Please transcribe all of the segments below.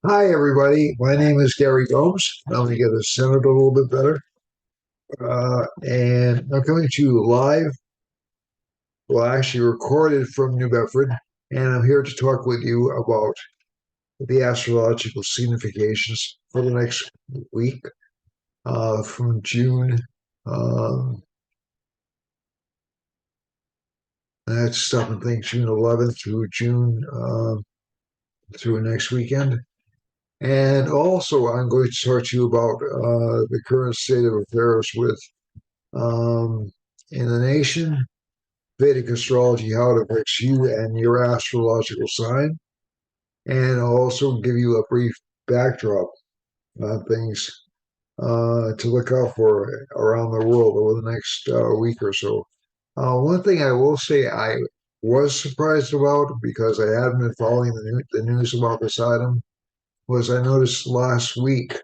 Hi, everybody. My name is Gary Gomes. I'm going to get this centered a little bit better. And I'm coming to you live, well, actually recorded from New Bedford. And I'm here to talk with you about the astrological significations for the next week from June. Um, that's stuff and things, June 11th through June through next weekend. And also, I'm going to talk to you about the current state of affairs with um, in the nation, Vedic astrology, how it affects you and your astrological sign, and I'll also give you a brief backdrop on things to look out for around the world over the next week or so. One thing I will say I was surprised about because I hadn't been following the news about this item was I noticed last week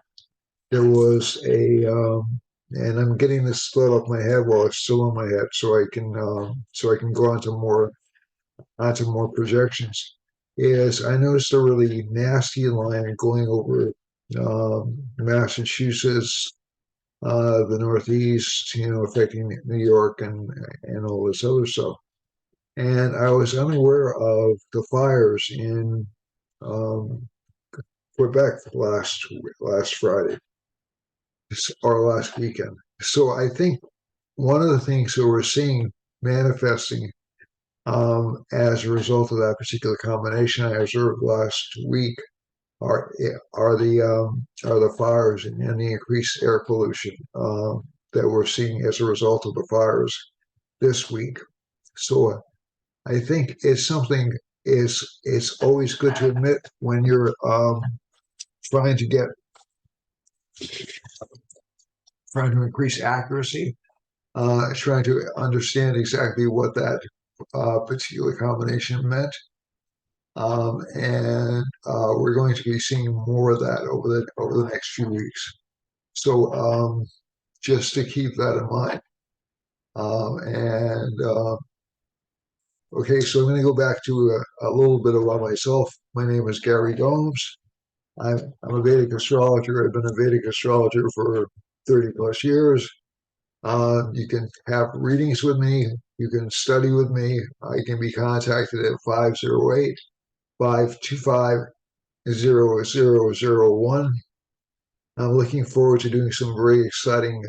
there was and I'm getting this split off my head while it's still in my head, so I can go onto more projections. Is I noticed a really nasty line going over Massachusetts, the Northeast, affecting New York and all this other stuff. And I was unaware of the fires in um, Quebec last Friday or last weekend. So I think one of the things that we're seeing manifesting as a result of that particular combination I observed last week are are the fires and the increased air pollution that we're seeing as a result of the fires this week. So I think it's something is it's always good to admit when you're trying to get trying to increase accuracy, trying to understand exactly what that particular combination meant. And we're going to be seeing more of that over the next few weeks. So just to keep that in mind. And okay, so I'm going to go back to a little bit about myself. My name is Gary Gomes. I'm a Vedic astrologer. I've been a Vedic astrologer for 30 plus years. You can have readings with me. You can study with me. I can be contacted at 508 525 0001. I'm looking forward to doing some very exciting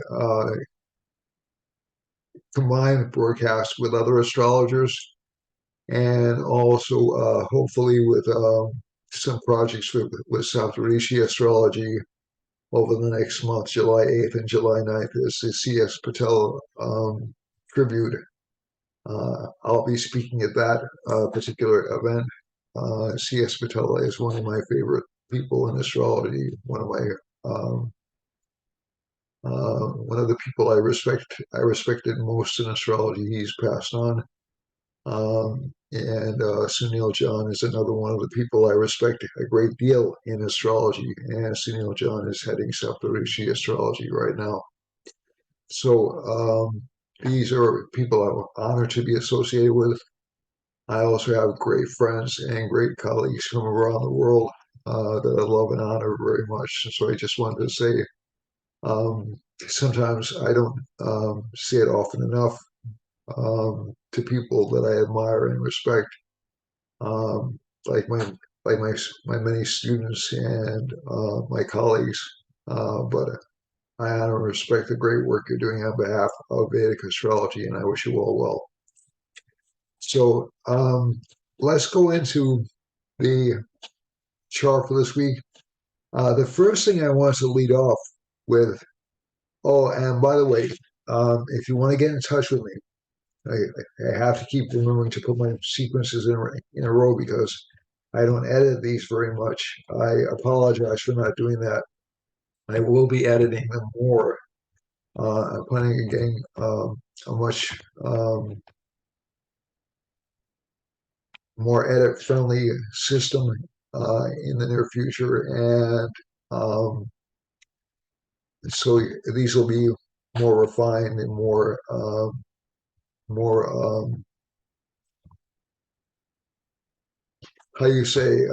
combined broadcasts with other astrologers and also hopefully with some projects with Saptarishi astrology over the next month, July 8th and July 9th, is the C.S. Patel tribute. I'll be speaking at that particular event. C.S. Patel is one of my favorite people in astrology, one of the people I respected most in astrology. He's passed on. And Sunil John is another one of the people I respect a great deal in astrology. And Sunil John is heading Saptarishi astrology right now. So these are people I'm honored to be associated with. I also have great friends and great colleagues from around the world that I love and honor very much. So I just wanted to say um, sometimes I don't say it often enough to people that I admire and respect, um, like my many students and my colleagues. But I honor and respect the great work you're doing on behalf of Vedic astrology, and I wish you all well. So let's go into the chart for this week. The first thing I want to lead off with. Oh, and by the way, if you want to get in touch with me, I have to keep remembering to put my sequences in a row because I don't edit these very much. I apologize for not doing that. I will be editing them more. I'm planning on getting a much more edit friendly system in the near future. And so these will be more refined and more how you say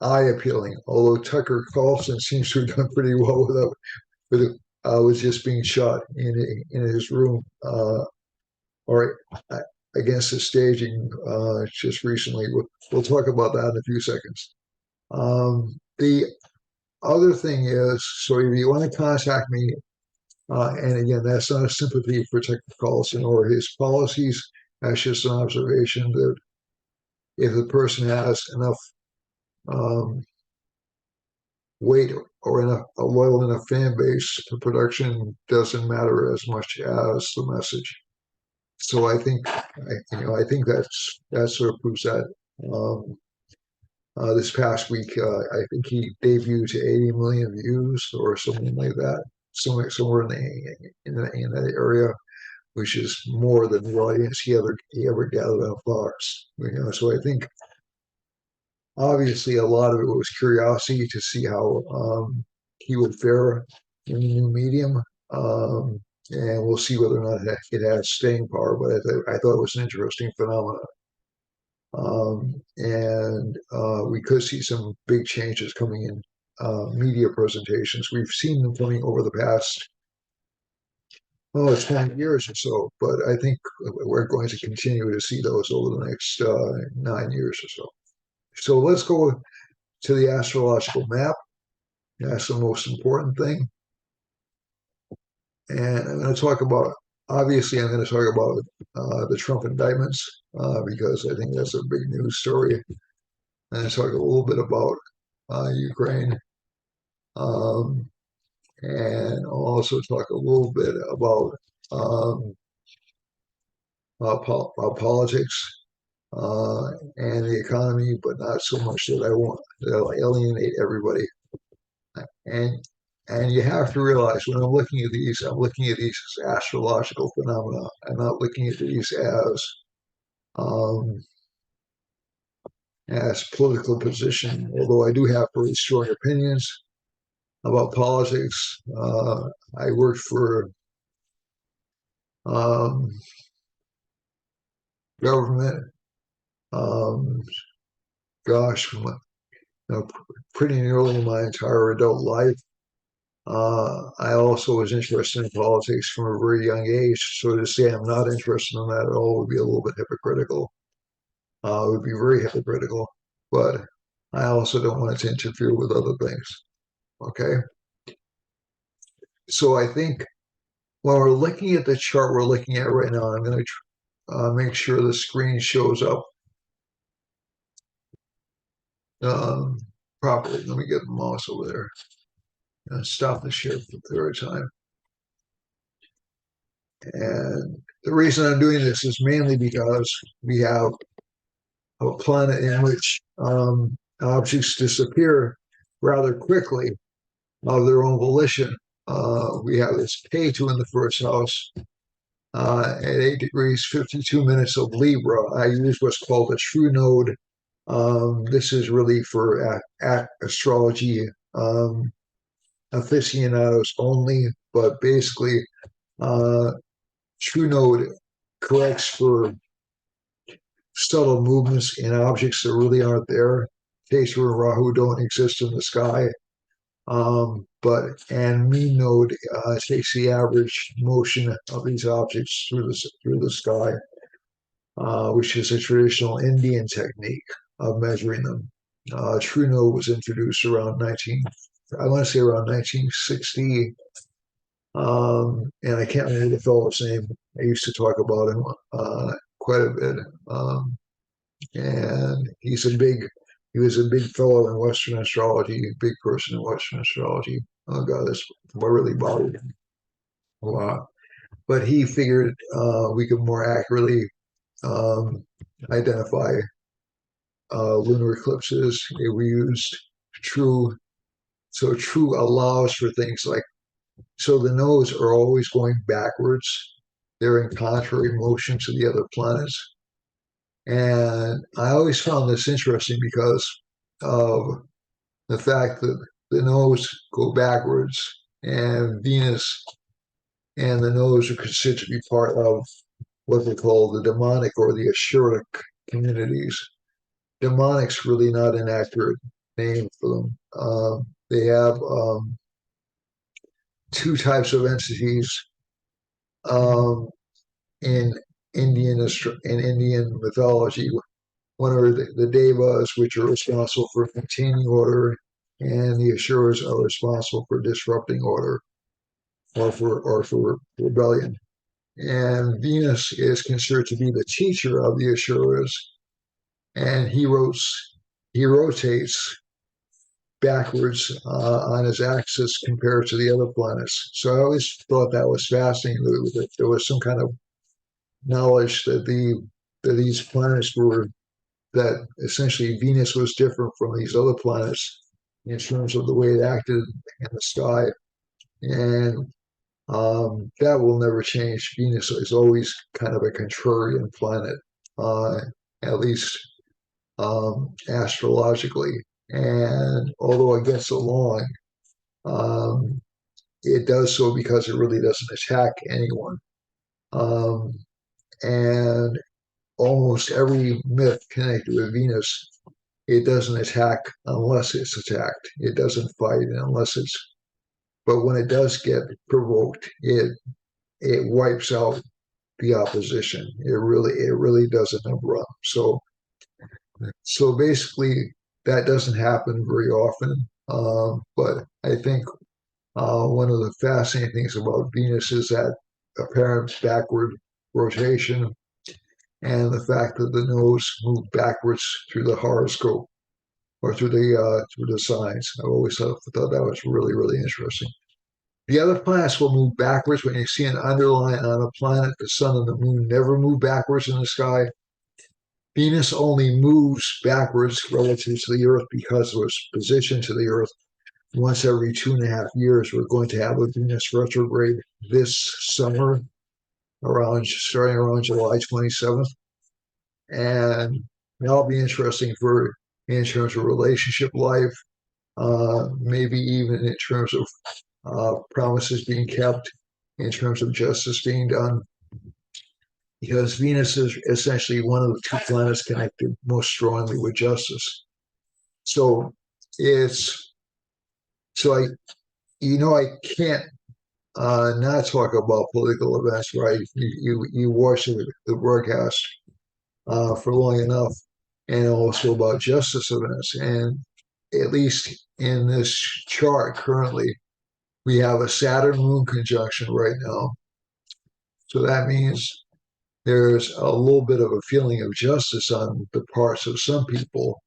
eye appealing. Although Tucker Carlson seems to have done pretty well with was just being shot in his room or against the staging just recently. We'll talk about that in a few seconds. The other thing is, so if you want to contact me, and again, that's not a sympathy for Tucker Carlson or his policies. That's just an observation that if the person has enough um, weight or a loyal enough fan base, the production doesn't matter as much as the message. So I think that sort of proves that. Um, this past week, I think he debuted to 80 million views or something like that, somewhere in that area, which is more than the audience he ever gathered on Fox. So I think obviously a lot of it was curiosity to see how he would fare in the new medium. Um, and we'll see whether or not it has staying power. But I thought it was an interesting phenomenon. And we could see some big changes coming in media presentations. We've seen them coming over the past, 20 years or so, but I think we're going to continue to see those over the next 9 years or so. So let's go to the astrological map. That's the most important thing. And I'm going to talk about, obviously, I'm going to talk about the Trump indictments because I think that's a big news story. And talk a little bit about Ukraine, um, and also talk a little bit about um, politics and the economy, but not so much that I want that'll alienate everybody. And and you have to realize when I'm looking at these as astrological phenomena. I'm not looking at these um, as political position, although I do have very strong opinions about politics. I worked for um, government, um, gosh, pretty nearly my entire adult life. I also was interested in politics from a very young age. So to say I'm not interested in that at all would be a little bit hypocritical. Would be very hypocritical. But I also don't want it to interfere with other things. Okay. So I think when we're looking at the chart we're looking at right now, I'm going to make sure the screen shows up um, properly. Let me get the mouse over there and stop the share for the third time. And the reason I'm doing this is mainly because we have a planet in which objects disappear rather quickly of their own volition. We have this K2 in the first house at 8 degrees, 52 minutes of Libra. I use what's called a true node. This is really for astrology aficionados only, but basically, uh, true node corrects for subtle movements in objects that really aren't there. Ketu and Rahu don't exist in the sky. And mean node takes the average motion of these objects through the sky, which is a traditional Indian technique of measuring them. True node was introduced around I want to say around 1960. And I can't remember the fellow's name. I used to talk about him quite a bit. And he was a big fellow in Western astrology, a big person in Western astrology. Oh God, that's what really bothered him a lot. But he figured we could more accurately um, identify lunar eclipses. We used true. So true allows for things like, so the nodes are always going backwards. They're in contrary motion to the other planets. And I always found this interesting because of the fact that the nodes go backwards and Venus and the nodes are considered to be part of what they call the demonic or the Ashuric communities. Demonic's really not inaccurate. name for them. They have two types of entities um, in Indian mythology. One are the Devas, which are responsible for maintaining order, and the Asuras are responsible for disrupting order or for rebellion. And Venus is considered to be the teacher of the Asuras, and he rotates backwards on his axis compared to the other planets. So I always thought that was fascinating. That there was some kind of knowledge that these planets were that essentially Venus was different from these other planets in terms of the way it acted in the sky, and that will never change. Venus is always kind of a contrarian planet, uh, at least astrologically. And although it gets along, um, it does so because it really doesn't attack anyone. Um, and almost every myth connected with Venus, it doesn't attack unless it's attacked. It doesn't fight unless it's. But when it does get provoked, it wipes out the opposition. It really does a number on them. So basically, that doesn't happen very often. But I think one of the fascinating things about Venus is that apparent backward rotation and the fact that the nose moved backwards through the horoscope or through the signs. I always thought that was really interesting. The other planets will move backwards. When you see an underline on a planet, the sun and the moon never move backwards in the sky. Venus only moves backwards relative to the Earth because of its position to the Earth. Once every 2.5 years, we're going to have a Venus retrograde this summer, starting around July 27th, and that'll be interesting for in terms of relationship life, maybe even in terms of promises being kept, in terms of justice being done, because Venus is essentially one of the two planets connected most strongly with justice. So it's so I can't not talk about political events, right? You watch the broadcast for long enough, and also about justice events. And at least in this chart currently, we have a Saturn Moon conjunction right now. So that means there's a little bit of a feeling of justice on the parts of some people,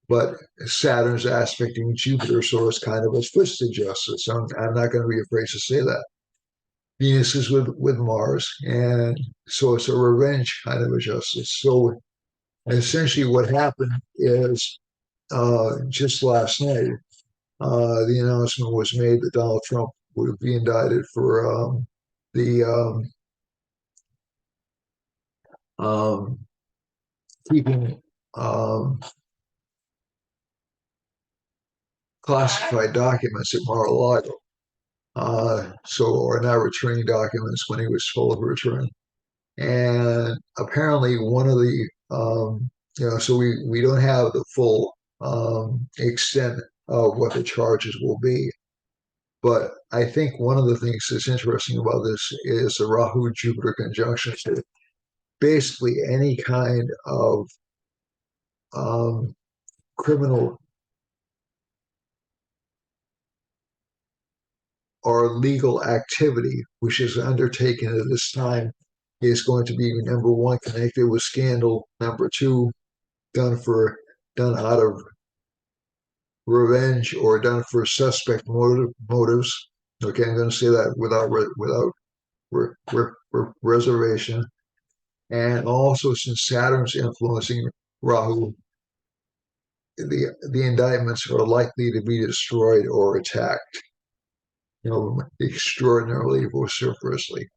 but Saturn's aspecting Jupiter, so it's kind of a twisted justice. I'm not going to be afraid to say that. Venus is with Mars, and so it's a revenge kind of a justice. So essentially, what happened is just last night, the announcement was made that Donald Trump would be indicted for the um, keeping classified documents at Mar-a-Lago. Or not returning documents when he was told to return. And apparently, one of the, so we don't have the full extent of what the charges will be. But I think one of the things that's interesting about this is the Rahu Jupiter conjunction. Basically, any kind of um, criminal or legal activity which is undertaken at this time is going to be number one connected with scandal, number two done out of revenge or done for suspect motives. Okay, I'm going to say that without reservation. And also, since Saturn's influencing Rahu, the indictments are likely to be destroyed or attacked, extraordinarily vociferously.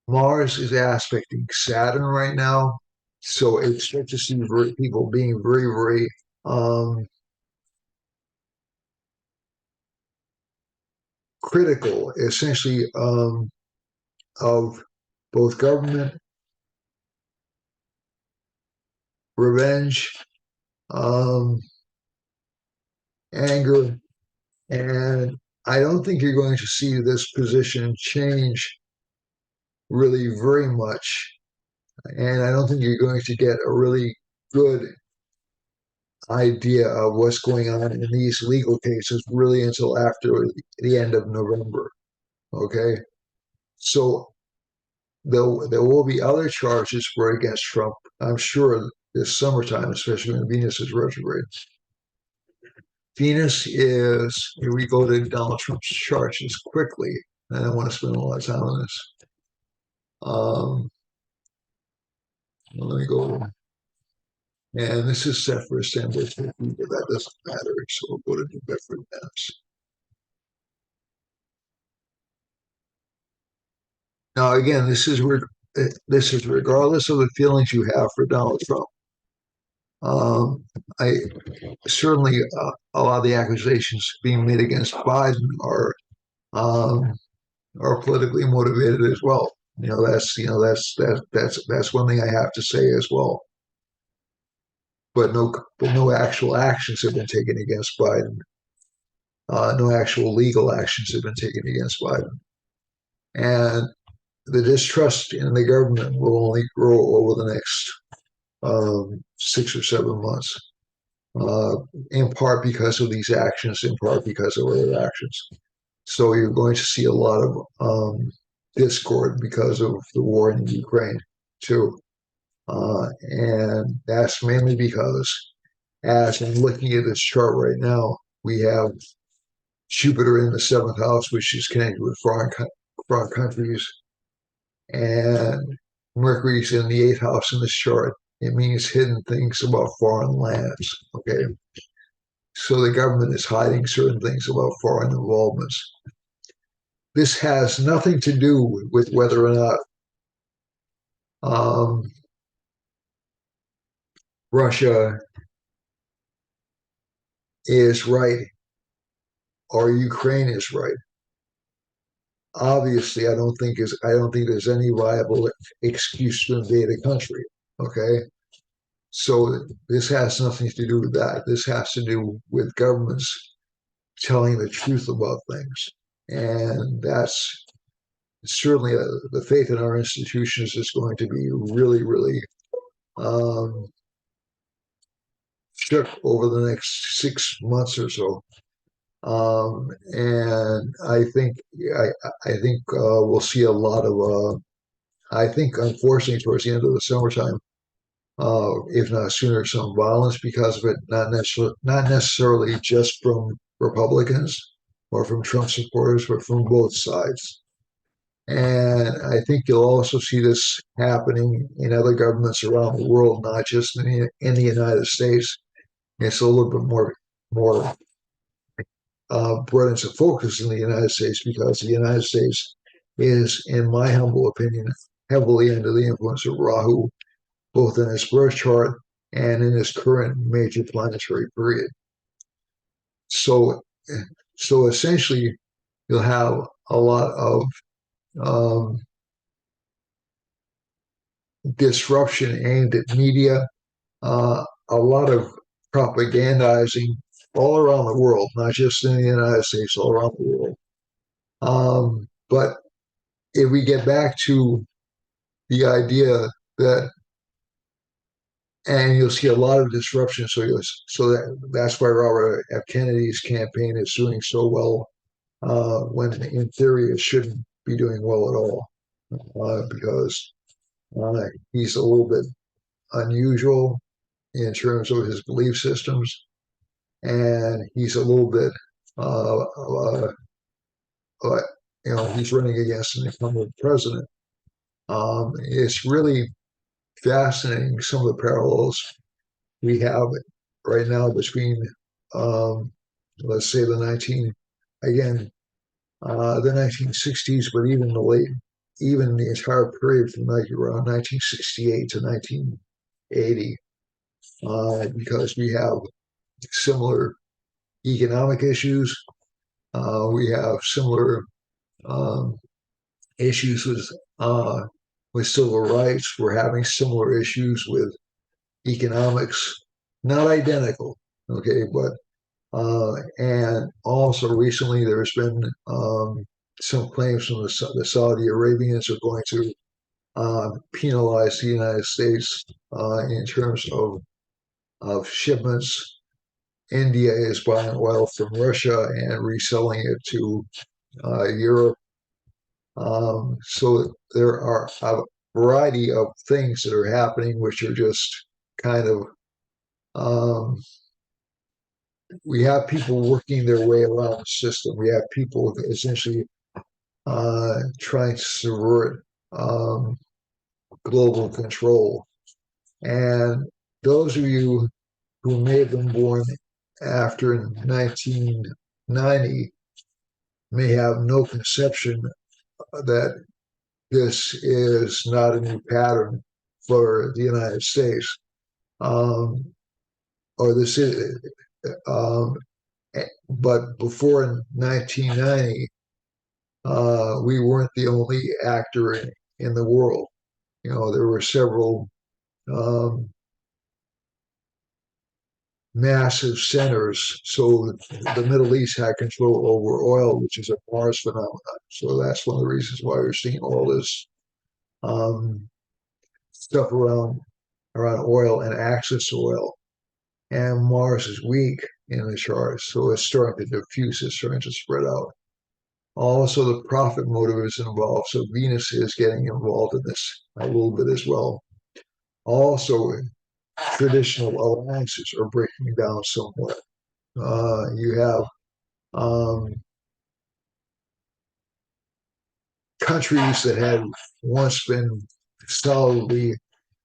Mars is aspecting Saturn right now, so expect to see people being very um, critical, essentially, of both government, revenge, um, anger, and I don't think you're going to see this position change really very much. And I don't think you're going to get a really good idea of what's going on in these legal cases really until after the end of November. Okay. So there will be other charges brought against Trump, I'm sure, this summertime, especially when Venus is retrograde. Venus is, here we go to Donald Trump's charges quickly. I don't want to spend a lot of time on this. Let me go. And this is set for December 15th, but that doesn't matter. So we'll go to New Bedford, Mass. Now, again, this is regardless of the feelings you have for Donald Trump. I certainly a lot of the accusations being made against Biden um, are politically motivated as well. That's one thing I have to say as well. But no actual actions have been taken against Biden. No actual legal actions have been taken against Biden, and the distrust in the government will only grow over the next 6 or 7 months, in part because of these actions, in part because of other actions. So you're going to see a lot of discord because of the war in Ukraine, too. And that's mainly because, as I'm looking at this chart right now, we have Jupiter in the seventh house, which is connected with foreign countries, and Mercury's in the eighth house in this chart. It means hidden things about foreign lands. Okay. So the government is hiding certain things about foreign involvements. This has nothing to do with whether or not um, Russia is right or Ukraine is right. Obviously, I don't think there's any viable excuse to invade a country. Okay, so this has nothing to do with that. This has to do with governments telling the truth about things, and that's certainly the faith in our institutions is going to be really, really um, shook over the next 6 months or so. And I think we'll see a lot of I think unfortunately towards the end of the summertime, if not sooner, some violence because of it. Not necessarily just from Republicans or from Trump supporters, but from both sides. And I think you'll also see this happening in other governments around the world, not just in the United States. It's a little bit more brought into focus in the United States because the United States is, in my humble opinion, heavily under the influence of Rahu, both in his birth chart and in his current major planetary period. So, so essentially, you'll have a lot of um, disruption aimed at media, a lot of propagandizing all around the world, not just in the United States, all around the world. But if we get back to the idea that, and you'll see a lot of disruption. That's why Robert F. Kennedy's campaign is doing so well, when in theory it shouldn't be doing well at all, because he's a little bit unusual in terms of his belief systems, and he's a little bit, uh, uh, uh, he's running against an incumbent president. It's really fascinating some of the parallels we have right now between, um, let's say, the 1960s, but even the entire period from like around 1968 to 1980, because we have similar economic issues. We have similar um, issues with civil rights. We're having similar issues with economics, not identical, okay, but And also recently, there's been some claims from the Saudi Arabians are going to penalize the United States in terms of shipments. India is buying oil from Russia and reselling it to Europe. So there are a variety of things that are happening, which are just kind of um, we have people working their way around the system. We have people essentially trying to subvert um, global control. And those of you who may have been born after 1990 may have no conception that this is not a new pattern for the United States. Um, or this is, um, but before 1990, we weren't the only actor in the world. You know, there were several um, massive centers. So the Middle East had control over oil, which is a Mars phenomenon. So that's one of the reasons why we're seeing all this um, stuff around oil and access to oil. And Mars is weak in the chart, so it's starting to diffuse, it's starting to spread out. Also, the profit motive is involved, so Venus is getting involved in this a little bit as well. Also, traditional alliances are breaking down somewhat. You have um, countries that had once been solidly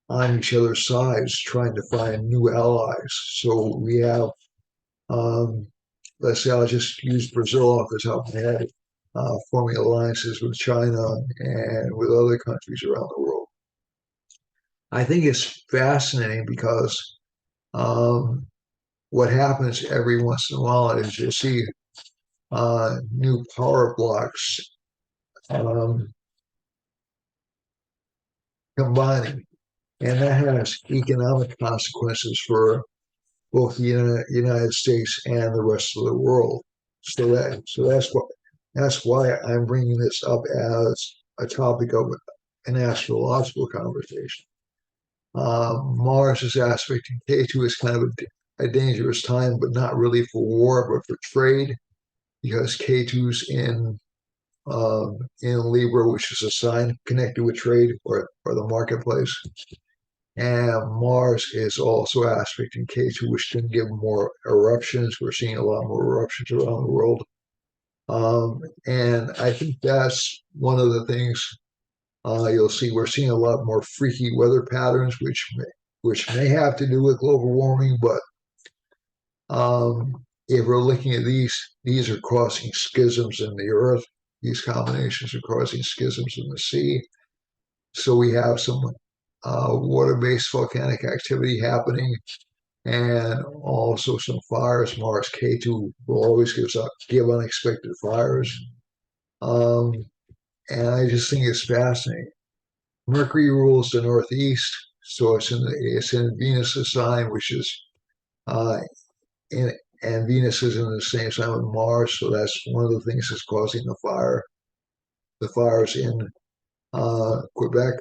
on each other's sides trying to find new allies. So we have, um, let's say, I'll just use Brazil off the top of my head, forming alliances with China and with other countries around the world. I think it's fascinating because um, what happens every once in a while is you see new power blocks um, combining, and that has economic consequences for both the United States and the rest of the world. So that's why I'm bringing this up as a topic of an astrological conversation. Mars is aspecting K2 is kind of a dangerous time, but not really for war, but for trade, because K2's in Libra, which is a sign connected with trade or the marketplace. And Mars is also aspecting K2, which can give more eruptions. We're seeing a lot more eruptions around the world. And I think that's one of the things you'll see. We're seeing a lot more freaky weather patterns, which may have to do with global warming, but if we're looking at these are causing schisms in the earth. These combinations are causing schisms in the sea. So we have some water-based volcanic activity happening, and also some fires. Mars K2 will always give unexpected fires. Um, and I just think it's fascinating. Mercury rules the northeast, so it's in Venus' sign, which is uh, in and Venus is in the same sign with Mars, so that's one of the things that's causing the fires in Quebec.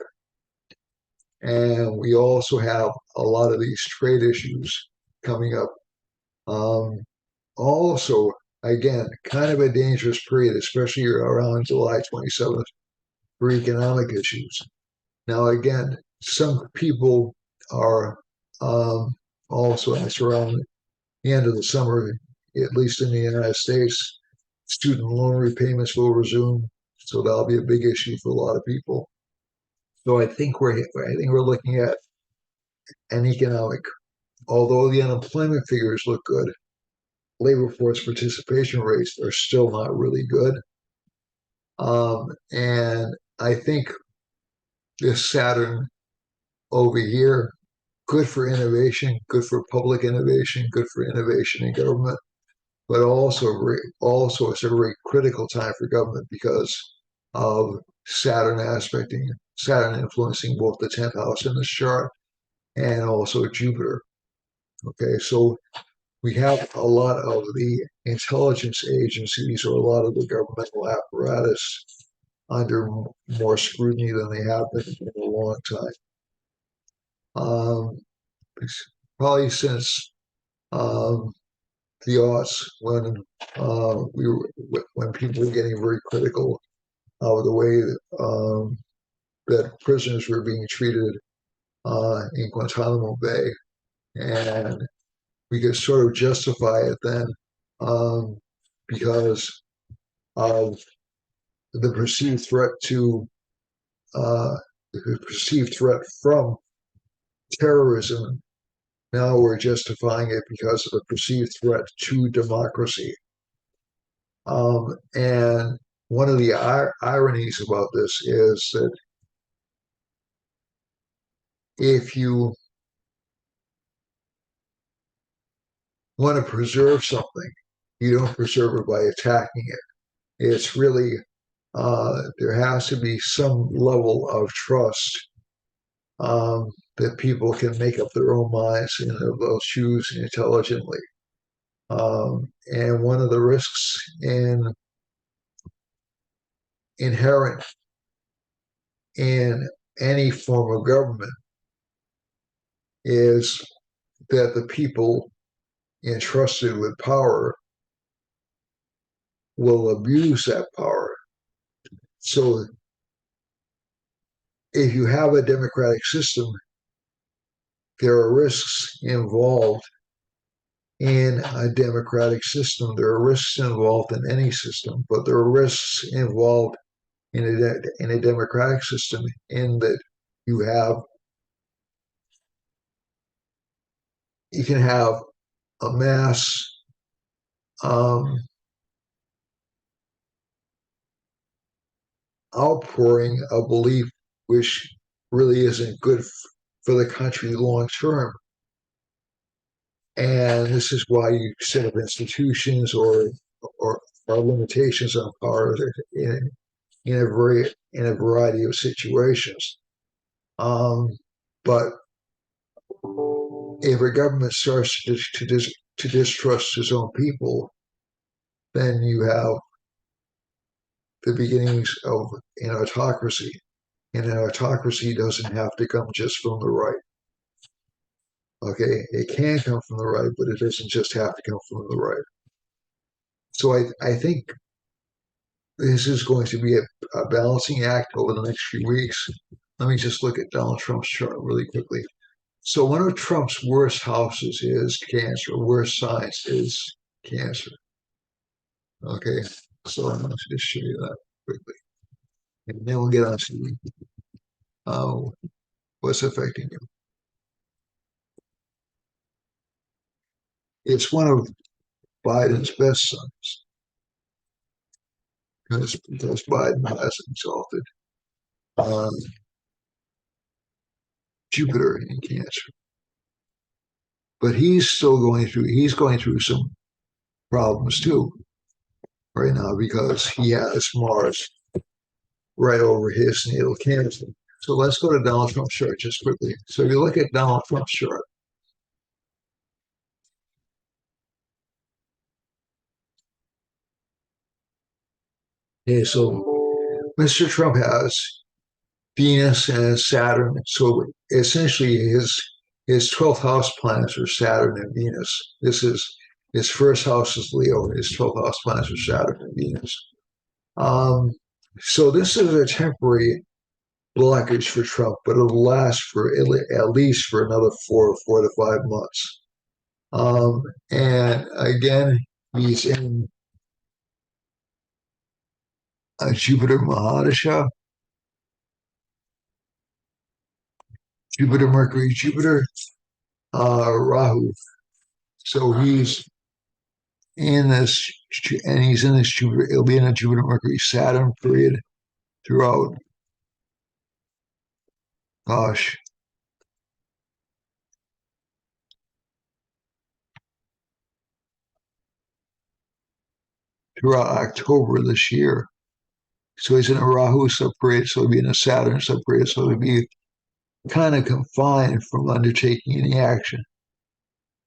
And we also have a lot of these trade issues coming up. Um, Also, again, kind of a dangerous period, especially around July 27th for economic issues. Now, again, some people are also, it's around the end of the summer, at least in the United States, student loan repayments will resume. So that'll be a big issue for a lot of people. So I think we're looking at an economic, although the unemployment figures look good, labor force participation rates are still not really good. And I think this Saturn over here, good for innovation, good for public innovation, good for innovation in government, but also it's a very critical time for government because of Saturn influencing both the 10th house in this chart and also Jupiter. Okay, so we have a lot of the intelligence agencies or a lot of the governmental apparatus under more scrutiny than they have been in a long time. Um, Probably since um, the aughts, when when people were getting very critical of the way that prisoners were being treated in Guantanamo Bay, and we could sort of justify it then um, because of the perceived threat to uh, the perceived threat from terrorism. Now we're justifying it because of the perceived threat to democracy. And one of the ironies about this is that if you want to preserve something, you don't preserve it by attacking it. It's really, there has to be some level of trust that people can make up their own minds and they'll choose intelligently. And one of the risks inherent in any form of government is that the people entrusted with power will abuse that power. So if you have a democratic system, there are risks involved in a democratic system. There are risks involved in any system, but there are risks involved in a democratic system in that you have you can have a mass um, outpouring of belief which really isn't good for the country long term. And this is why you set up institutions or, or limitations on power in a variety of situations. But if a government starts to distrust its own people, then you have the beginnings of an autocracy. And an autocracy doesn't have to come just from the right. Okay, it can come from the right, but it doesn't just have to come from the right. So I think this is going to be a balancing act over the next few weeks. Let me just look at Donald Trump's chart really quickly. So one of Trump's worst houses is Cancer, worst signs is Cancer. Okay, so I'm going to just show you that quickly. And then we'll get on to uh, what's affecting you. It's one of Biden's best sons because Biden has exalted um, Jupiter in Cancer. But he's going through some problems too right now because he has Mars right over his natal Cancer. So let's go to Donald Trump's chart just quickly. So if you look at Donald Trump's chart, okay, so Mr. Trump has Venus and Saturn. So essentially his 12th house planets are Saturn and Venus. This is his first house is Leo. His 12th house planets are Saturn and Venus. Um, so this is a temporary blockage for Trump, but it'll last for at least for another 4 to 5 months. And again, he's in Jupiter Mahadasha, Jupiter, Mercury, Jupiter, Rahu. So he's in this, and he's in this Jupiter. It'll be in a Jupiter, Mercury, Saturn period throughout. Gosh, throughout October this year. So he's in a Rahu subperiod, so he'll be in a Saturn subperiod, so he'll be kind of confined from undertaking any action.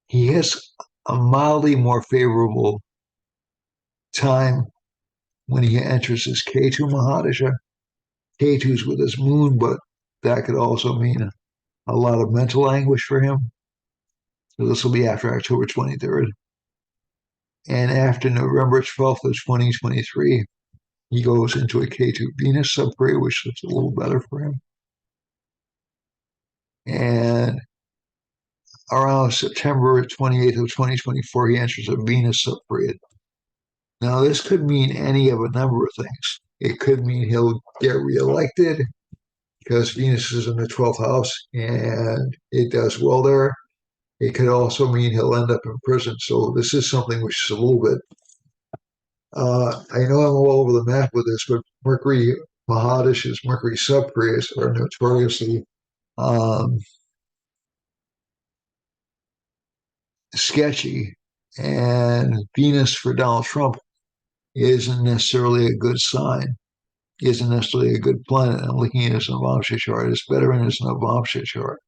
He has a mildly more favorable time when he enters his K2 Mahadasha. K2 is with his moon, but that could also mean a lot of mental anguish for him. So this will be after October 23rd. And after November 12th of 2023, he goes into a K2 Venus subperiod, which looks a little better for him. And around September 28th of 2024, he enters a Venus subperiod. Now, this could mean any of a number of things. It could mean he'll get reelected because Venus is in the 12th house and it does well there. It could also mean he'll end up in prison. So this is something which is a little bit. I know I'm all over the map with this, but Mercury Mahadash's Mercury subperiods are notoriously um, sketchy, and Venus for Donald Trump isn't necessarily a good sign. Isn't necessarily a good planet. I'm looking at his Navamsha chart. It's better in his Navamsha chart.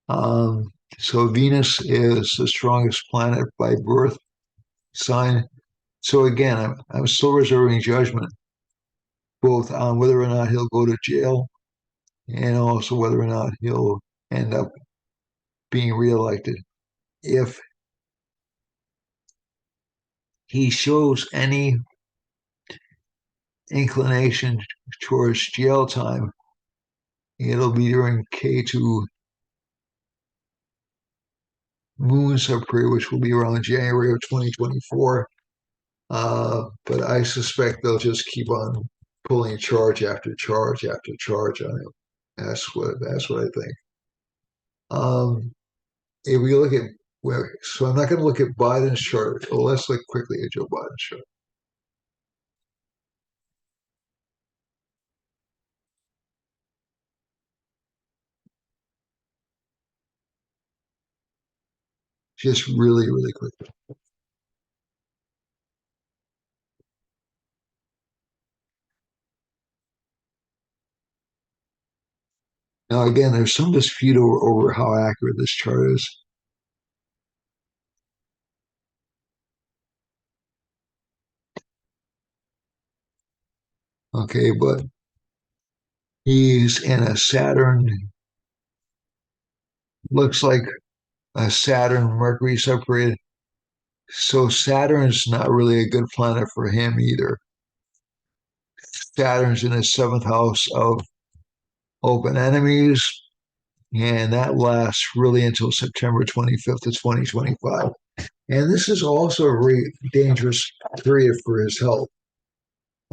Um, so Venus is the strongest planet by birth sign. So again, I'm still reserving judgment both on whether or not he'll go to jail and also whether or not he'll end up being reelected. If he shows any inclination towards jail time, it'll be during K2 moon subperiod, which will be around January of 2024. But I suspect they'll just keep on pulling charge after charge after charge on him. That's what I think. Um, if we look at so I'm not going to look at Biden's chart. So let's look quickly at Joe Biden's chart. Just really, really quickly. Now, again, there's some dispute over how accurate this chart is. Okay, but he's in a Saturn, looks like a Saturn Mercury separated. So Saturn's not really a good planet for him either. Saturn's in his seventh house of open enemies, and that lasts really until September 25th of 2025. And this is also a very dangerous period for his health,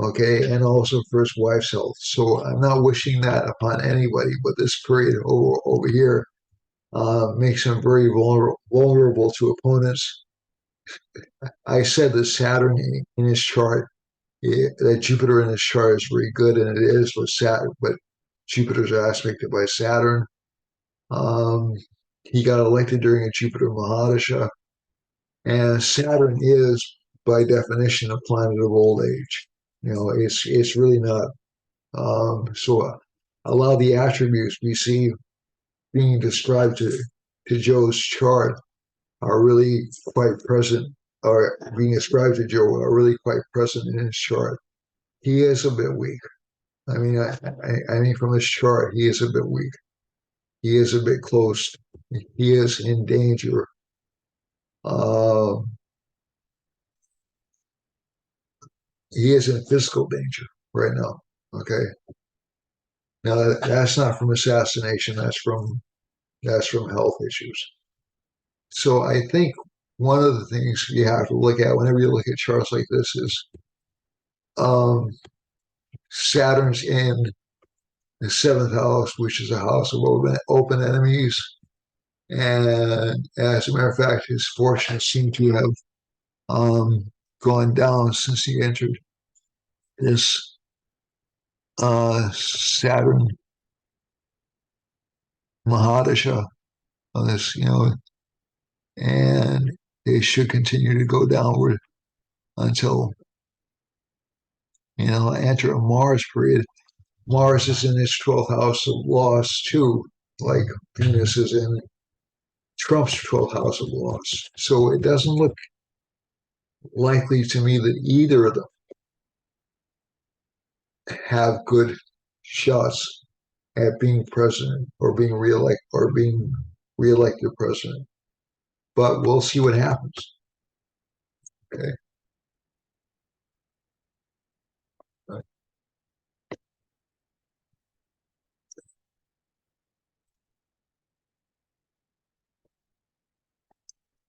okay, and also for his wife's health. So I'm not wishing that upon anybody, but this period over here makes him very vulnerable to opponents. I said that Saturn in his chart, that Jupiter in his chart is very good, and it is with Saturn, but Jupiter's aspected by Saturn. Um, he got elected during a Jupiter Mahadasha, and Saturn is, by definition, a planet of old age. It's really not. So a lot of the attributes we see being described to Joe's chart are really quite present, or being ascribed to Joe are really quite present in his chart. He is a bit weak. I mean, from his chart, he is a bit weak. He is a bit close. He is in danger. Uh, he is in physical danger right now. Okay. Now that's not from assassination. That's from health issues. So I think one of the things you have to look at whenever you look at charts like this is um, Saturn's in the seventh house, which is a house of open enemies. And as a matter of fact, his fortunes seem to have um, gone down since he entered this Saturn Mahadasha on this, and they should continue to go downward until, enter a Mars period. Mars is in its 12th house of loss too, like Venus is in Trump's 12th house of laws. So it doesn't look likely to me that either of them have good shots at being president or being reelected president. But we'll see what happens. Okay.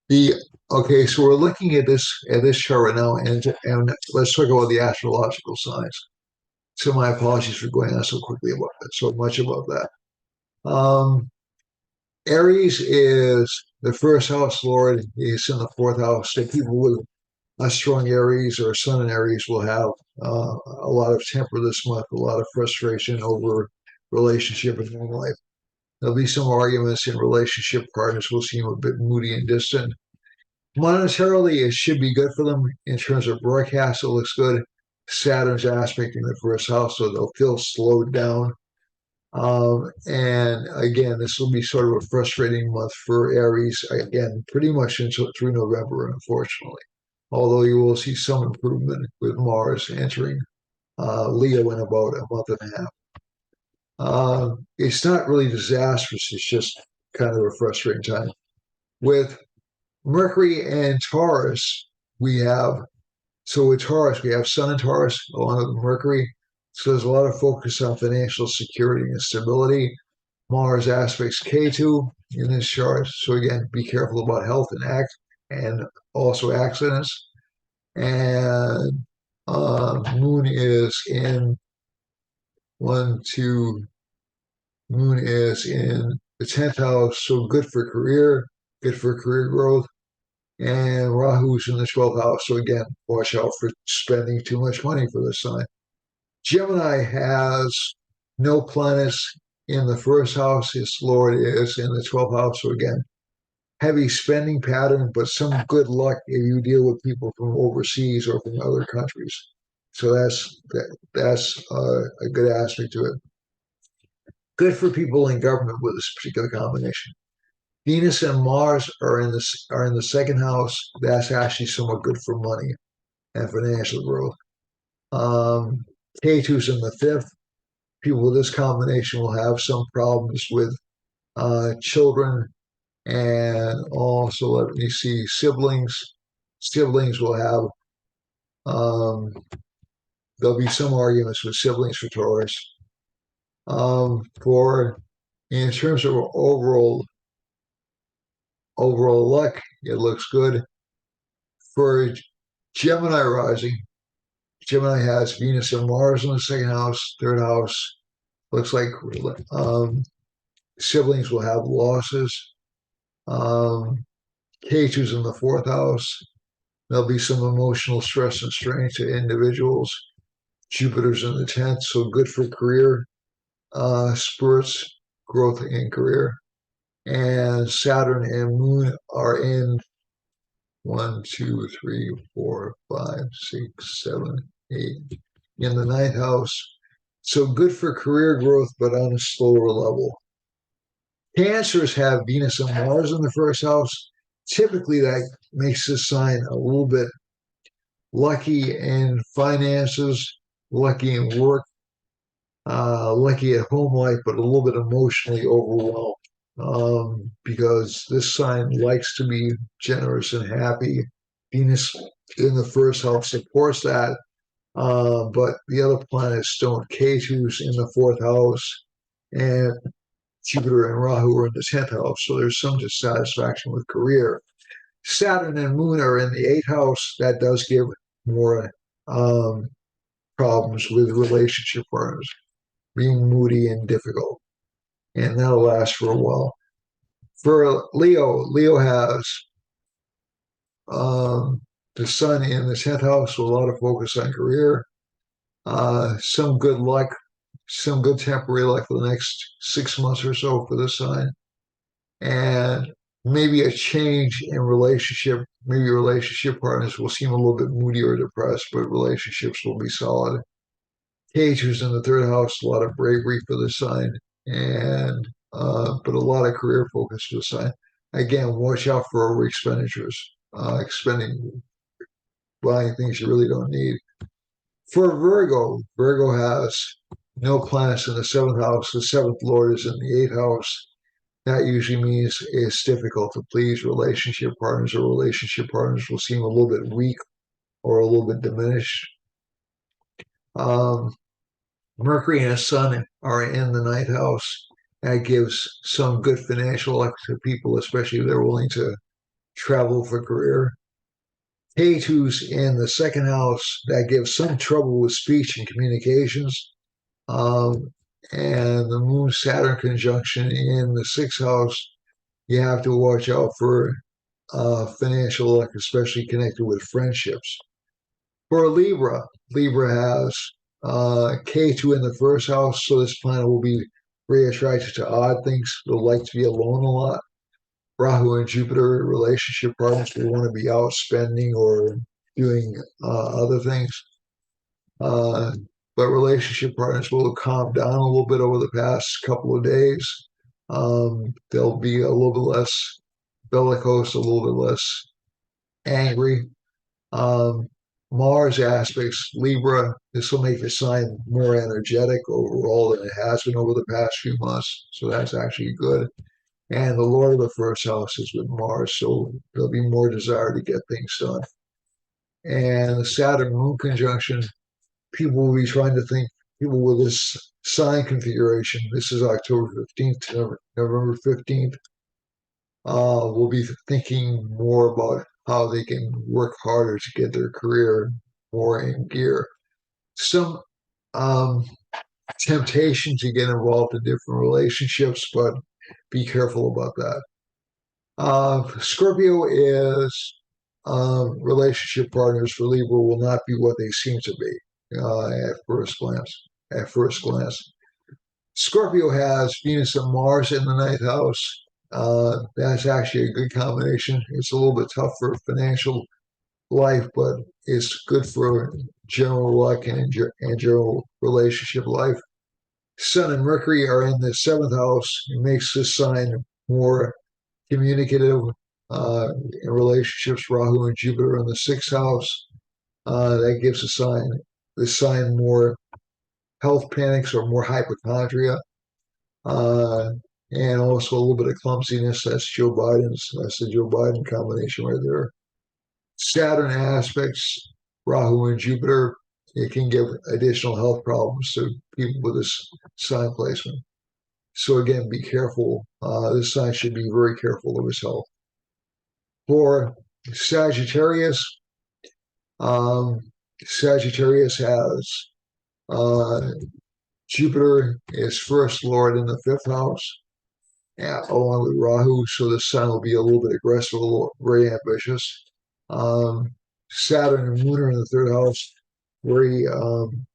The okay, so we're looking at this chart right now, and let's talk about the astrological signs. So my apologies for going on so quickly about that, so much about that. Aries is the first house lord. He's in the fourth house. So people with a strong Aries or Sun in Aries will have a lot of temper this month, a lot of frustration over relationship and home life. There'll be some arguments in relationship partners will seem a bit moody and distant. Monetarily, it should be good for them in terms of broadcast. It looks good. Saturn's aspect in the first house, so they'll feel slowed down. And again, this will be sort of a frustrating month for Aries. Again, pretty much until through November, unfortunately. Although you will see some improvement with Mars entering Leo in about a month and a half. It's not really disastrous. It's just kind of a frustrating time. With Mercury and Taurus, we have, so with Taurus, we have Sun and Taurus along with Mercury. So there's a lot of focus on financial security and stability. Mars aspects K2 in this chart. So again, be careful about health and also accidents. And Moon is in one, two, Moon is in the 10th house. So good for career growth. And Rahu's in the 12th house. So again, watch out for spending too much money for this sign. Gemini has no planets in the first house. Its Lord is in the 12th house. So again, heavy spending pattern, but some good luck if you deal with people from overseas or from other countries. So that's a good aspect to it. Good for people in government with this particular combination. Venus and Mars are in the second house. That's actually somewhat good for money and financial growth. Um, K2's in the fifth. People with this combination will have some problems with children and also, let me see, siblings. Siblings will have, um, there'll be some arguments with siblings for Taurus. For in terms of overall luck, it looks good. For Gemini rising, Gemini has Venus and Mars in the second house, third house. Looks like siblings will have losses. Um, K2's in the fourth house. There'll be some emotional stress and strain to individuals. Jupiter's in the 10th, so good for career spurts, growth in career. And Saturn and Moon are in 1, 2, 3, 4, 5, 6, 7, 8 in the ninth house. So good for career growth, but on a slower level. Cancers have Venus and Mars in the first house. Typically, that makes this sign a little bit lucky in finances, lucky in work, lucky at home life, but a little bit emotionally overwhelmed because this sign likes to be generous and happy. Venus in the first house supports that, but the other planets don't. K2's in the fourth house, and Jupiter and Rahu are in the 10th house, so there's some dissatisfaction with career. Saturn and Moon are in the 8th house. That does give more problems with relationship partners, being moody and difficult, and that'll last for a while. For Leo has the Sun in the 10th house, so a lot of focus on career, some good luck, some good temporary luck for the next 6 months or so for this sign, and maybe a change in relationship. Maybe relationship partners will seem a little bit moody or depressed, but relationships will be solid. K2's in the third house, a lot of bravery for the sign, and but a lot of career focus for the sign. Again, watch out for over expenditures, expending, buying things you really don't need. For Virgo, Virgo has no planets in the seventh house. The seventh lord is in the eighth house. That usually means it's difficult to please relationship partners, or relationship partners will seem a little bit weak or a little bit diminished. Um, Mercury and Sun are in the ninth house. That gives some good financial luck to people, especially if they're willing to travel for career. K2's in the second house. That gives some trouble with speech and communications. Um, and the Moon Saturn conjunction in the sixth house, you have to watch out for financial luck, especially connected with friendships. For Libra, Libra has K2 in the first house, so this planet will be very attracted to odd things. They'll like to be alone a lot. Rahu and Jupiter relationship partners will want to be out spending or doing other things. Uh, but relationship partners will calm down a little bit over the past couple of days. They'll be a little bit less bellicose, a little bit less angry. Um, Mars aspects Libra. This will make the sign more energetic overall than it has been over the past few months. So that's actually good. And the Lord of the first house is with Mars, so there'll be more desire to get things done. And the Saturn Moon conjunction, people will be trying to think, people with this sign configuration, this is October 15th to November 15th, will be thinking more about how they can work harder to get their career more in gear. Some um, temptation to get involved in different relationships, but be careful about that. Scorpio is relationship partners for Libra will not be what they seem to be at first glance. At first glance, Scorpio has Venus and Mars in the ninth house. That's actually a good combination. It's a little bit tough for financial life, but it's good for general luck and general relationship life. Sun and Mercury are in the seventh house. It makes this sign more communicative in relationships. Rahu and Jupiter in the sixth house. That gives the sign more health panics or more hypochondria, uh, and also a little bit of clumsiness. That's the Joe Biden combination right there. Saturn aspects, Rahu and Jupiter, it can give additional health problems to people with this sign placement. So again, be careful. This sign should be very careful of his health. For Sagittarius, um, Sagittarius has uh, Jupiter is first lord in the fifth house, along with Rahu. So the sun will be a little bit aggressive, very ambitious. Um, Saturn and Moon are in the third house, very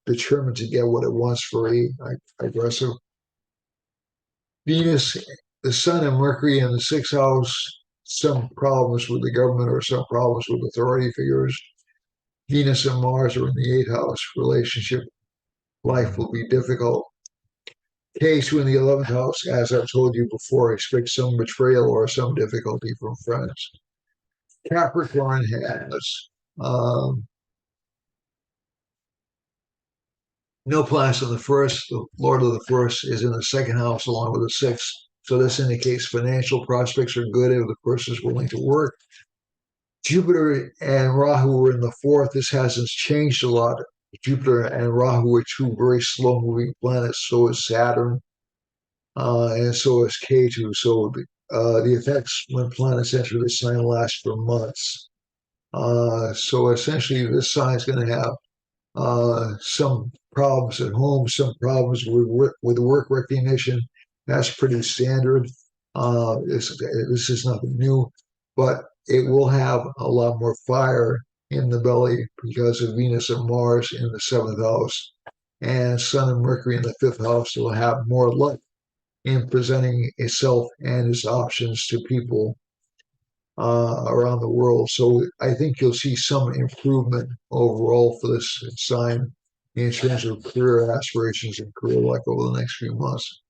determined to get what it wants, very aggressive. Venus, the Sun and Mercury in the sixth house, some problems with the government or some problems with authority figures. Venus and Mars are in the eighth house. Relationship life will be difficult. K2 in the 11th house, as I've told you before, expect some betrayal or some difficulty from friends. Capricorn has no planets in the first. The Lord of the first is in the second house along with the sixth. So this indicates financial prospects are good if the person is willing to work. Jupiter and Rahu are in the fourth. This hasn't changed a lot. Jupiter and Rahu are two very slow moving planets. So is Saturn, and so is K2. So the effects when planets enter this sign last for months. So essentially, this sign is going to have some problems at home, some problems with work recognition. That's pretty standard. This is nothing new, but it will have a lot more fire in the belly because of Venus and Mars in the seventh house, and Sun and Mercury in the fifth house. It will have more luck in presenting itself and its options to people around the world. So I think you'll see some improvement overall for this sign in terms of career aspirations and career luck over the next few months.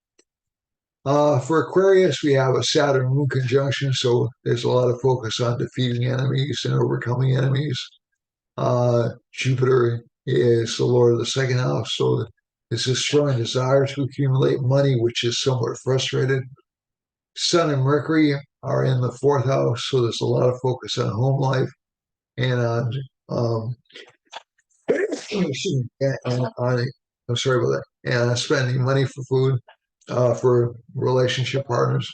For Aquarius, we have a Saturn Moon conjunction, so there's a lot of focus on defeating enemies and overcoming enemies. Jupiter is the Lord of the second house, so this is showing desire to accumulate money, which is somewhat frustrated. Sun and Mercury are in the fourth house, so there's a lot of focus on home life and on and on I'm sorry about that, and spending money for food for relationship partners.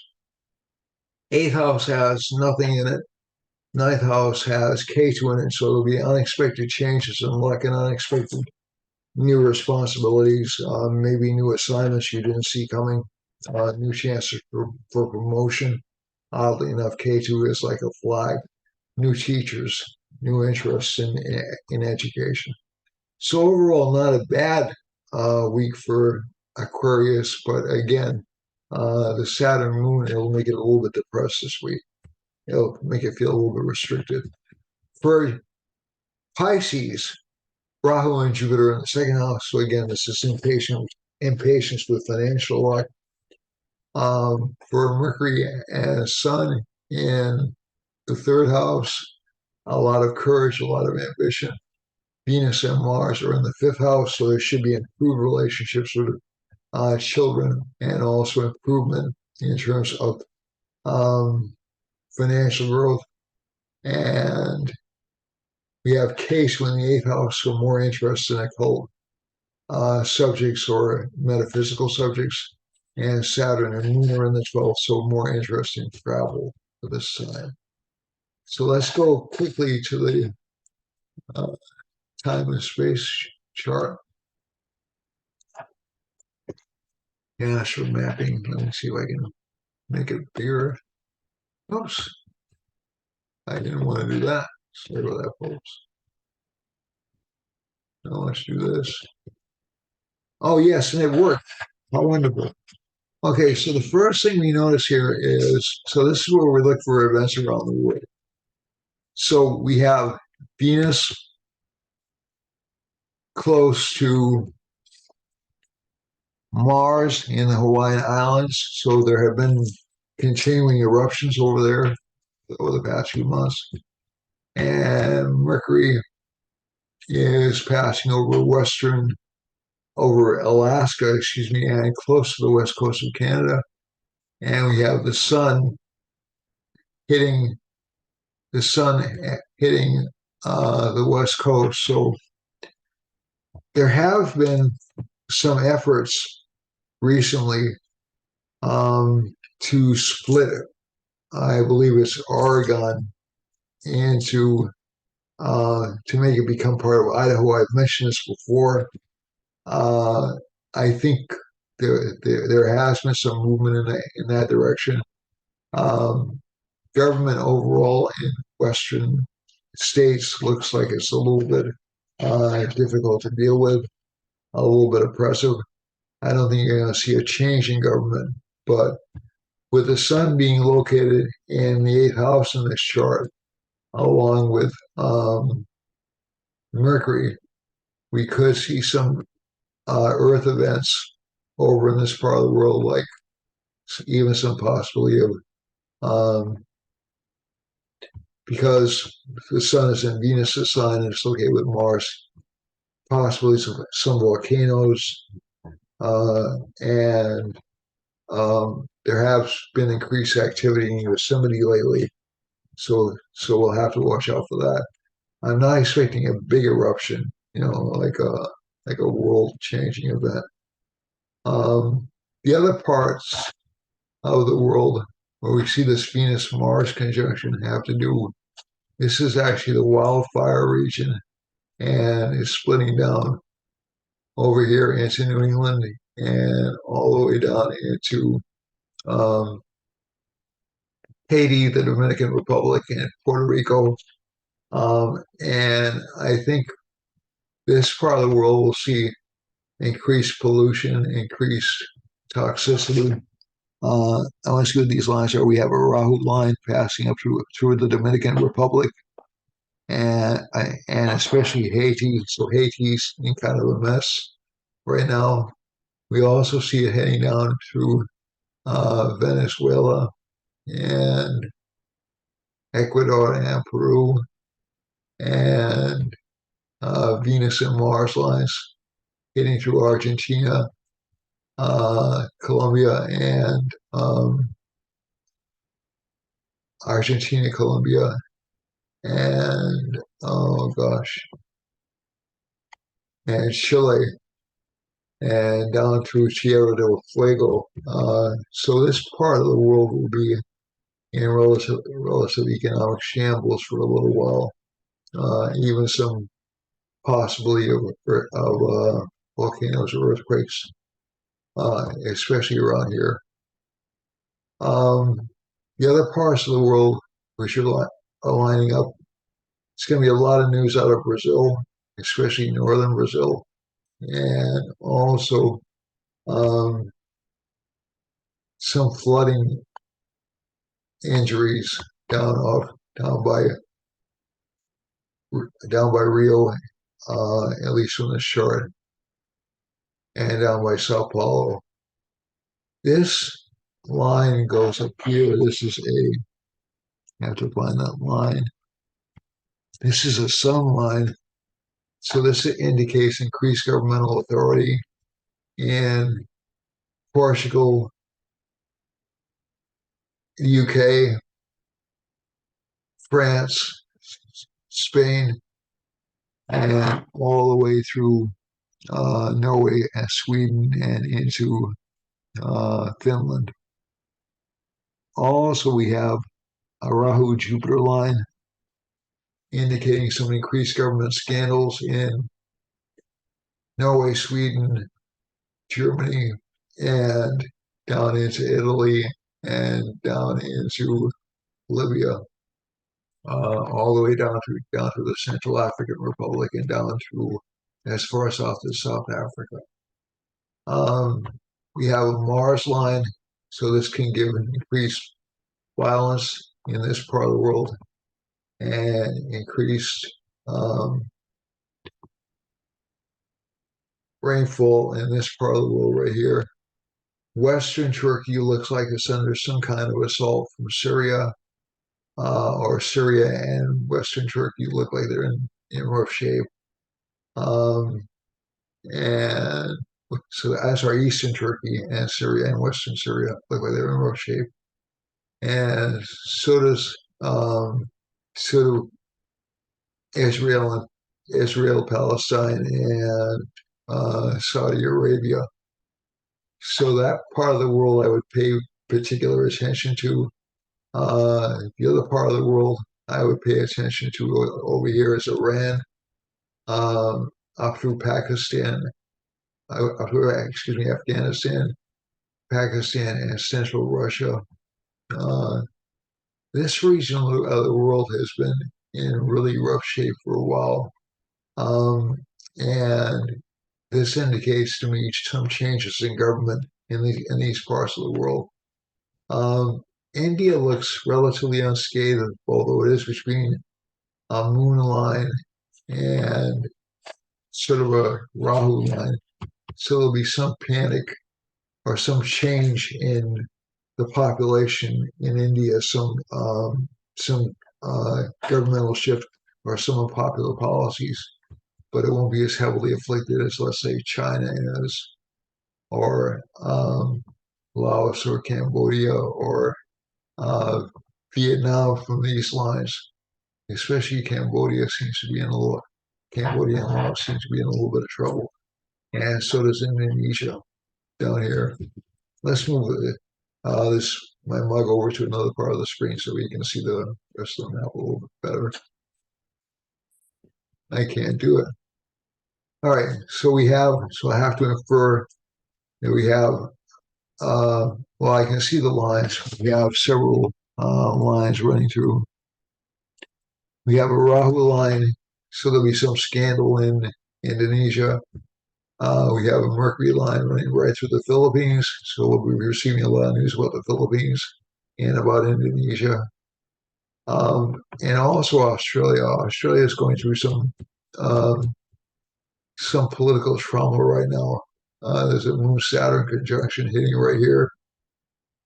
Eighth house has nothing in it. Ninth house has K2 in it, so there'll be unexpected changes in luck and unexpected new responsibilities, maybe new assignments you didn't see coming, new chances for promotion. Oddly enough, K2 is like a flag. New teachers, new interests in education. So overall, not a bad week for Aquarius, but again, the Saturn moon, it'll make it a little bit depressed this week. It'll make it feel a little bit restricted. For Pisces, Rahu and Jupiter in the second house. So again, this is impatience with financial luck. For Mercury and Sun in the third house, a lot of courage, a lot of ambition. Venus and Mars are in the fifth house, so there should be improved relationships with children and also improvement in terms of financial growth. And we have Case in the eighth house, so more interest in occult subjects or metaphysical subjects. And Saturn and Moon are in the 12th, so more interest in travel for this sign. So let's go quickly to the time and space chart. Astro mapping. Let me see if I can make it bigger. Oops. I didn't want to do that. Sorry about that, folks. Now let's do this. Oh, yes, and it worked. How wonderful. Okay, so the first thing we notice here is, so this is where we look for events around the world. So we have Venus close to Mars in the Hawaiian Islands. So there have been continuing eruptions over there over the past few months. And Mercury is passing over Alaska, excuse me, and close to the west coast of Canada. And we have hitting the sun hitting the west coast. So there have been some efforts recently to split it. I believe it's Oregon into to make it become part of Idaho. I've mentioned this before. I think there has been some movement in that direction. Government overall in Western states looks like it's a little bit difficult to deal with, a little bit oppressive. I don't think you're going to see a change in government, but with the sun being located in the eighth house in this chart, along with Mercury, we could see some Earth events over in this part of the world, like even some possibility of because the sun is in Venus's sign and it's located with Mars, possibly some volcanoes, and there has been increased activity in Yosemite lately, so we'll have to watch out for that. I'm not expecting a big eruption, like a world-changing event. The other parts of the world where we see this Venus-Mars conjunction have to do. This is actually the wildfire region, and it's splitting down over here into New England and all the way down into Haiti, the Dominican Republic, and Puerto Rico. And I think this part of the world will see increased pollution, increased toxicity. I want to see what these lines are. We have a Rahu line passing up through the Dominican Republic, and especially Haiti. So Haiti's in kind of a mess right now. We also see it heading down through Venezuela, and Ecuador and Peru, and Venus and Mars lines hitting through Argentina, Colombia, and Argentina, Colombia, and oh gosh, and Chile, and down through Tierra del Fuego. So this part of the world will be in relative economic shambles for a little while. Even some possibility of volcanoes or earthquakes, especially around here. Um, the other parts of the world which are lining up, it's going to be a lot of news out of Brazil, especially northern Brazil, and also um, some flooding injuries down off down by down by Rio, at least from the shore, and down by Sao Paulo. This line goes up here. I have to find that line. This is a sun line. So this indicates increased governmental authority in Portugal, UK, France, Spain, and all the way through Norway and Sweden and into Finland. Also, we have a Rahu Jupiter line indicating some increased government scandals in Norway, Sweden, Germany, and down into Italy and down into Libya, all the way down to the Central African Republic and down through as far south as South Africa. Um, we have a Mars line, so this can give increased violence in this part of the world and increased rainfall in this part of the world right here. Western Turkey looks like it's under some kind of assault from Syria, or Syria and Western Turkey look like they're in rough shape. And so as are Eastern Turkey and Syria and Western Syria look like they're in rough shape. And so do Israel, Palestine, and Saudi Arabia. So that part of the world I would pay particular attention to. The other part of the world I would pay attention to over here is Iran, um, up through Pakistan, up through, excuse me, Afghanistan, Pakistan, and Central Russia. Uh, this region of the world has been in really rough shape for a while. Um, and this indicates to me some changes in government in these parts of the world. Um, India looks relatively unscathed, although it is between a moon line and sort of a Rahu line. So there'll be some panic or some change in the population in India, some governmental shift or some unpopular policies, but it won't be as heavily afflicted as, let's say, China is, or Laos, or Cambodia, or uh, Vietnam from these lines. Especially Cambodia and Laos seems to be in a little bit of trouble, and so does Indonesia down here. Let's move this my mug over to another part of the screen so we can see the rest of the map a little bit better. I can't do it. All right, so I have to infer that we have, well, I can see the lines. We have several lines running through. We have a Rahu line, so there'll be some scandal in Indonesia. We have a Mercury line running right through the Philippines, so we'll be receiving a lot of news about the Philippines and about Indonesia. And also Australia. Australia is going through um, some political trauma right now. There's a Moon Saturn conjunction hitting right here,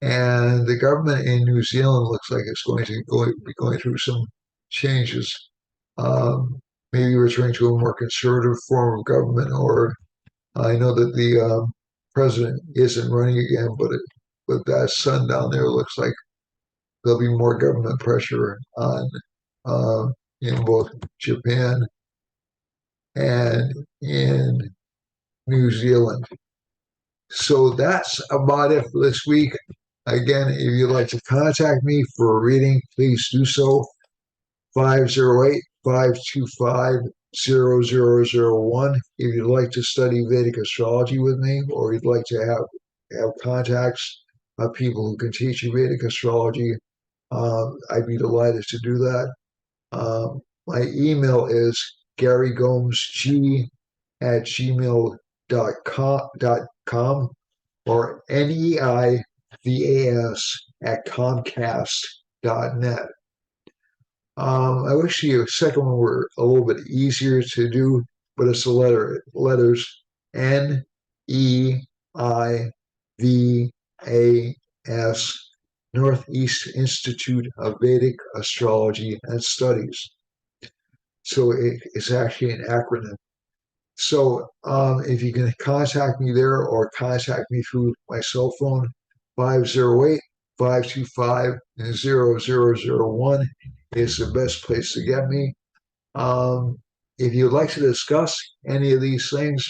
And the government in New Zealand looks like it's going to be going through some changes, maybe returning to a more conservative form of government. Or I know that the president isn't running again, but with that son down there, looks like there'll be more government pressure on uh, in both Japan and in New Zealand. So that's about it for this week. Again, if you'd like to contact me for a reading, please do so. 508-525-0001. If you'd like to study Vedic astrology with me, or you'd like to have contacts of people who can teach you Vedic astrology, I'd be delighted to do that. My email is garygomesg@gmail.com or neivas@comcast.net. I wish the second one were a little bit easier to do, but it's the letters NEIVAS, Northeast Institute of Vedic Astrology and Studies. So it's actually an acronym. So if you can contact me there or contact me through my cell phone, 508-525-0001 is the best place to get me. If you'd like to discuss any of these things,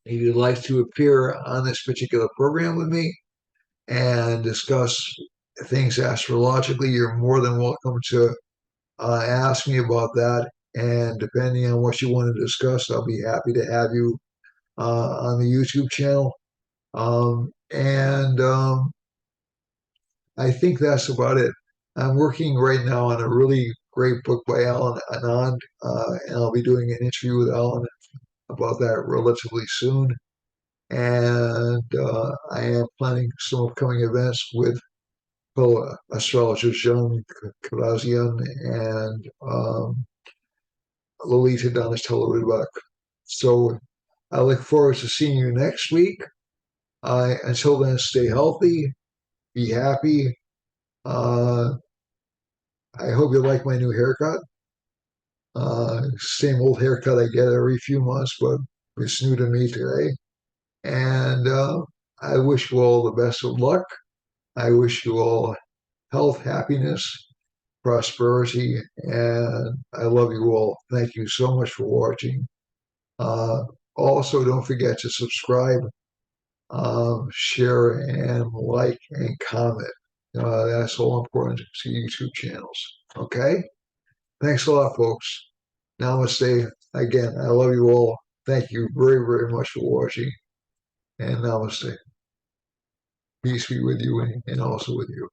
if you'd like to appear on this particular program with me and discuss things astrologically, you're more than welcome to ask me about that. And depending on what you want to discuss, I'll be happy to have you on the YouTube channel. And I think that's about it. I'm working right now on a really great book by Alan Anand, and I'll be doing an interview with Alan about that relatively soon. And I am planning some upcoming events with fellow astrologers John Karazian and Lolita Donatello. So I look forward to seeing you next week. Until then, stay healthy, be happy. Uh, I hope you like my new haircut. Same old haircut I get every few months, but it's new to me today. And I wish you all the best of luck. I wish you all health, happiness, prosperity, and I love you all. Thank you so much for watching. Uh, Also, don't forget to subscribe, share, and like and comment. That's all important to YouTube channels. Okay? Thanks a lot, folks. Namaste. Again, I love you all. Thank you very, very much for watching. And namaste. Peace be with you and also with you.